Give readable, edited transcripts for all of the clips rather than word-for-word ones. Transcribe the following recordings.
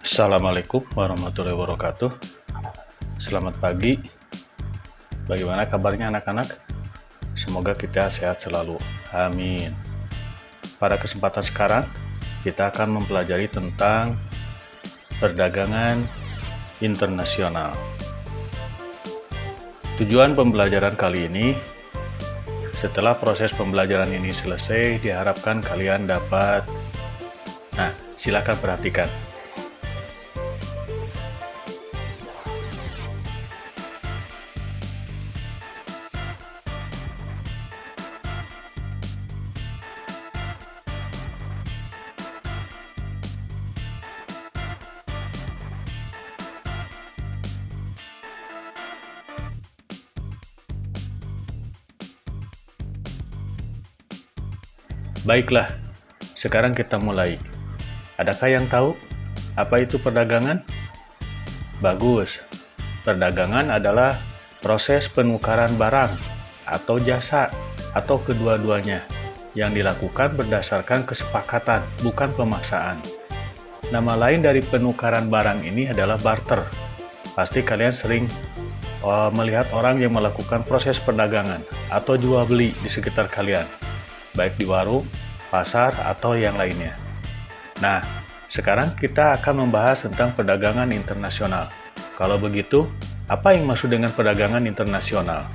Assalamualaikum warahmatullahi wabarakatuh. Selamat pagi. Bagaimana kabarnya anak-anak? Semoga kita sehat selalu. Amin. Pada kesempatan sekarang, kita akan mempelajari tentang perdagangan internasional. Tujuan pembelajaran kali ini, setelah proses pembelajaran ini selesai, diharapkan kalian dapat. Silakan perhatikan. Baiklah, sekarang kita mulai. Adakah yang tahu apa itu perdagangan? Bagus. Perdagangan adalah proses penukaran barang atau jasa atau kedua-duanya yang dilakukan berdasarkan kesepakatan, bukan pemaksaan. Nama lain dari penukaran barang ini adalah barter. Pasti kalian sering melihat orang yang melakukan proses perdagangan atau jual beli di sekitar kalian, baik di warung, pasar, atau yang lainnya. Nah, sekarang kita akan membahas tentang perdagangan internasional. Kalau begitu, apa yang maksud dengan perdagangan internasional?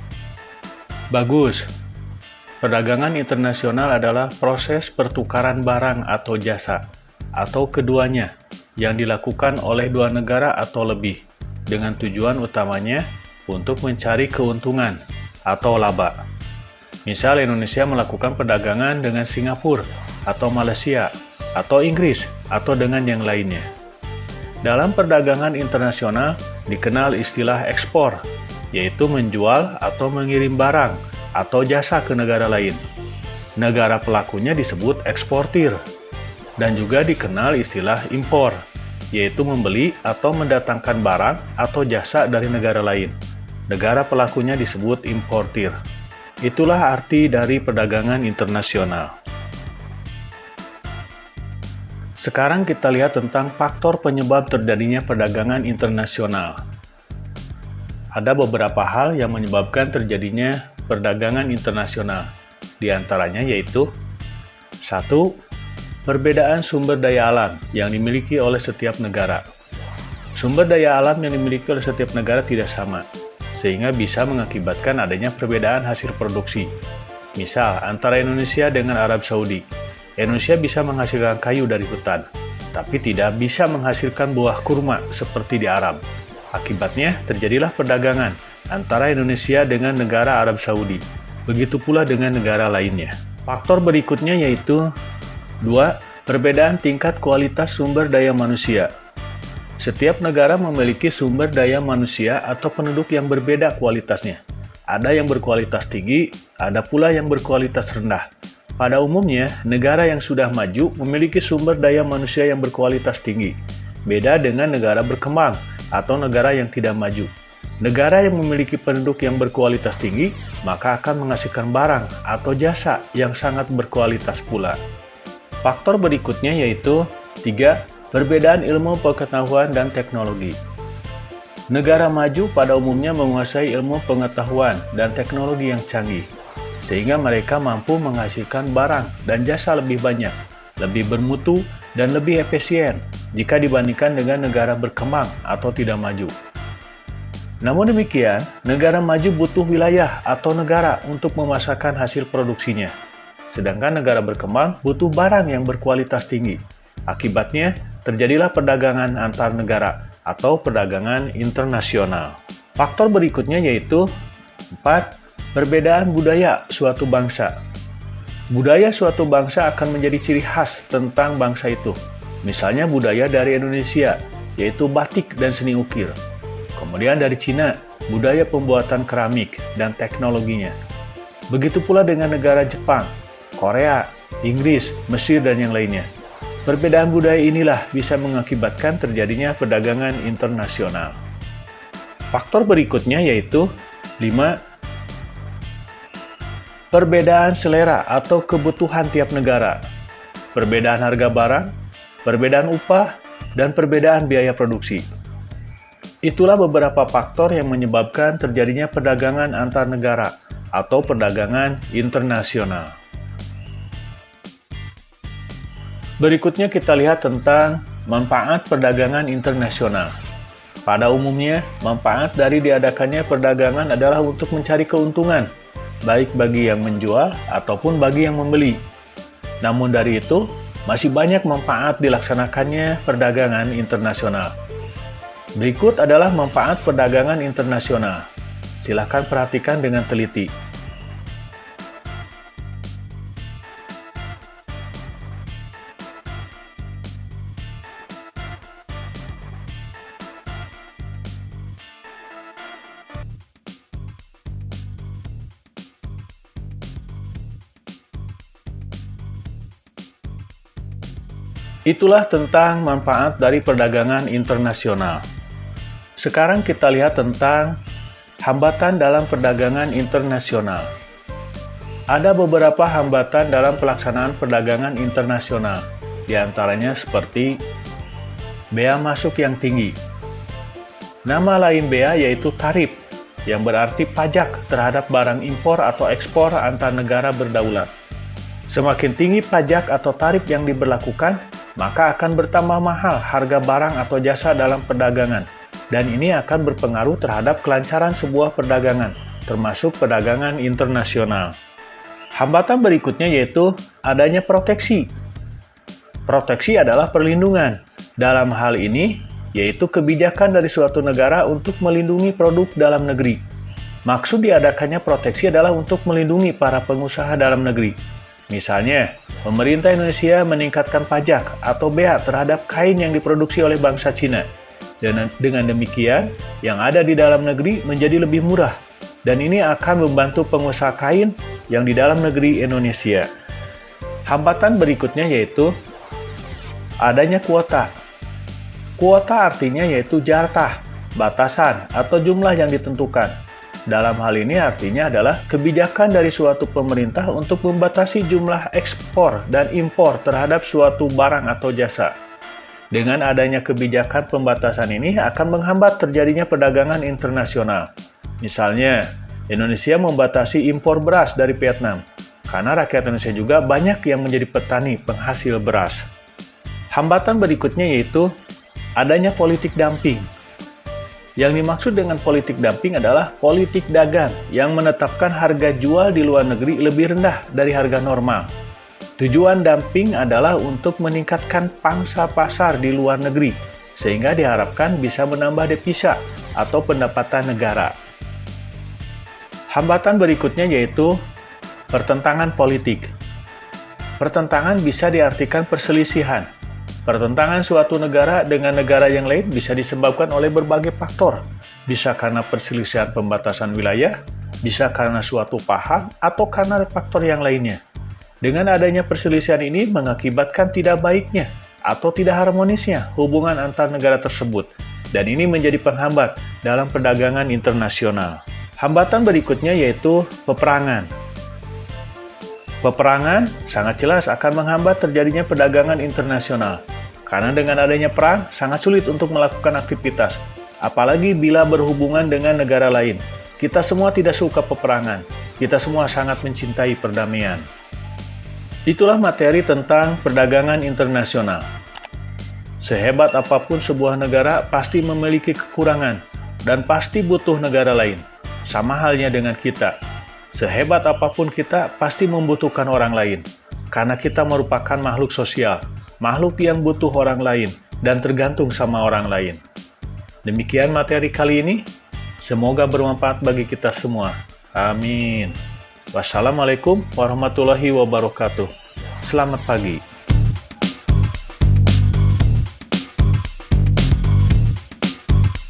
Bagus. Perdagangan internasional adalah proses pertukaran barang atau jasa, atau keduanya, yang dilakukan oleh dua negara atau lebih, dengan tujuan utamanya untuk mencari keuntungan atau laba. Misal Indonesia melakukan perdagangan dengan Singapura, atau Malaysia, atau Inggris, atau dengan yang lainnya. Dalam perdagangan internasional dikenal istilah ekspor, yaitu menjual atau mengirim barang atau jasa ke negara lain. Negara pelakunya disebut eksportir. Dan juga dikenal istilah impor, yaitu membeli atau mendatangkan barang atau jasa dari negara lain. Negara pelakunya disebut importir. Itulah arti dari perdagangan internasional. Sekarang kita lihat tentang faktor penyebab terjadinya perdagangan internasional. Ada beberapa hal yang menyebabkan terjadinya perdagangan internasional. Di antaranya yaitu 1. Perbedaan sumber daya alam yang dimiliki oleh setiap negara. Sumber daya alam yang dimiliki oleh setiap negara tidak sama, sehingga bisa mengakibatkan adanya perbedaan hasil produksi. Misal, antara Indonesia dengan Arab Saudi. Indonesia bisa menghasilkan kayu dari hutan, tapi tidak bisa menghasilkan buah kurma seperti di Arab. Akibatnya, terjadilah perdagangan antara Indonesia dengan negara Arab Saudi. Begitu pula dengan negara lainnya. Faktor berikutnya yaitu 2. Perbedaan tingkat kualitas sumber daya manusia. Setiap negara memiliki sumber daya manusia atau penduduk yang berbeda kualitasnya. Ada yang berkualitas tinggi, ada pula yang berkualitas rendah. Pada umumnya, negara yang sudah maju memiliki sumber daya manusia yang berkualitas tinggi. Beda dengan negara berkembang atau negara yang tidak maju. Negara yang memiliki penduduk yang berkualitas tinggi, maka akan menghasilkan barang atau jasa yang sangat berkualitas pula. Faktor berikutnya yaitu 3. Perbedaan ilmu pengetahuan dan teknologi. Negara maju pada umumnya menguasai ilmu pengetahuan dan teknologi yang canggih, sehingga mereka mampu menghasilkan barang dan jasa lebih banyak, lebih bermutu, dan lebih efisien jika dibandingkan dengan negara berkembang atau tidak maju. Namun demikian, negara maju butuh wilayah atau negara untuk memasarkan hasil produksinya, sedangkan negara berkembang butuh barang yang berkualitas tinggi. Akibatnya, terjadilah perdagangan antar negara atau perdagangan internasional. Faktor berikutnya yaitu 4. Perbedaan budaya suatu bangsa. Budaya suatu bangsa akan menjadi ciri khas tentang bangsa itu. Misalnya budaya dari Indonesia, yaitu batik dan seni ukir. Kemudian dari Cina, budaya pembuatan keramik dan teknologinya. Begitu pula dengan negara Jepang, Korea, Inggris, Mesir, dan yang lainnya. Perbedaan budaya inilah bisa mengakibatkan terjadinya perdagangan internasional. Faktor berikutnya yaitu 5. Perbedaan selera atau kebutuhan tiap negara. Perbedaan harga barang, perbedaan upah, dan perbedaan biaya produksi. Itulah beberapa faktor yang menyebabkan terjadinya perdagangan antar negara atau perdagangan internasional. Berikutnya kita lihat tentang manfaat perdagangan internasional. Pada umumnya, manfaat dari diadakannya perdagangan adalah untuk mencari keuntungan, baik bagi yang menjual ataupun bagi yang membeli. Namun dari itu, masih banyak manfaat dilaksanakannya perdagangan internasional. Berikut adalah manfaat perdagangan internasional. Silakan perhatikan dengan teliti. Itulah tentang manfaat dari perdagangan internasional. Sekarang kita lihat tentang hambatan dalam perdagangan internasional. Ada beberapa hambatan dalam pelaksanaan perdagangan internasional, di antaranya seperti bea masuk yang tinggi. Nama lain bea yaitu tarif, yang berarti pajak terhadap barang impor atau ekspor antar negara berdaulat. Semakin tinggi pajak atau tarif yang diberlakukan, maka akan bertambah mahal harga barang atau jasa dalam perdagangan. Dan ini akan berpengaruh terhadap kelancaran sebuah perdagangan, termasuk perdagangan internasional. Hambatan berikutnya yaitu adanya proteksi. Proteksi adalah perlindungan. Dalam hal ini, yaitu kebijakan dari suatu negara untuk melindungi produk dalam negeri. Maksud diadakannya proteksi adalah untuk melindungi para pengusaha dalam negeri. Misalnya, pemerintah Indonesia meningkatkan pajak atau bea terhadap kain yang diproduksi oleh bangsa Cina. Dengan demikian, yang ada di dalam negeri menjadi lebih murah, dan ini akan membantu pengusaha kain yang di dalam negeri Indonesia. Hambatan berikutnya yaitu adanya kuota. Kuota artinya yaitu jatah, batasan, atau jumlah yang ditentukan. Dalam hal ini artinya adalah kebijakan dari suatu pemerintah untuk membatasi jumlah ekspor dan impor terhadap suatu barang atau jasa. Dengan adanya kebijakan pembatasan ini akan menghambat terjadinya perdagangan internasional. Misalnya, Indonesia membatasi impor beras dari Vietnam, karena rakyat Indonesia juga banyak yang menjadi petani penghasil beras. Hambatan berikutnya yaitu adanya politik dumping. Yang dimaksud dengan politik dumping adalah politik dagang yang menetapkan harga jual di luar negeri lebih rendah dari harga normal. Tujuan dumping adalah untuk meningkatkan pangsa pasar di luar negeri, sehingga diharapkan bisa menambah devisa atau pendapatan negara. Hambatan berikutnya yaitu pertentangan politik. Pertentangan bisa diartikan perselisihan. Pertentangan suatu negara dengan negara yang lain bisa disebabkan oleh berbagai faktor. Bisa karena perselisihan pembatasan wilayah, bisa karena suatu paham, atau karena faktor yang lainnya. Dengan adanya perselisihan ini mengakibatkan tidak baiknya atau tidak harmonisnya hubungan antar negara tersebut, dan ini menjadi penghambat dalam perdagangan internasional. Hambatan berikutnya yaitu peperangan. Peperangan sangat jelas akan menghambat terjadinya perdagangan internasional, karena dengan adanya perang sangat sulit untuk melakukan aktivitas, apalagi bila berhubungan dengan negara lain. Kita semua tidak suka peperangan, kita semua sangat mencintai perdamaian. Itulah materi tentang perdagangan internasional. Sehebat apapun sebuah negara pasti memiliki kekurangan dan pasti butuh negara lain. Sama halnya dengan kita. Sehebat apapun kita pasti membutuhkan orang lain. Karena kita merupakan makhluk sosial, makhluk yang butuh orang lain dan tergantung sama orang lain. Demikian materi kali ini. Semoga bermanfaat bagi kita semua. Amin. Wassalamualaikum warahmatullahi wabarakatuh. Selamat pagi.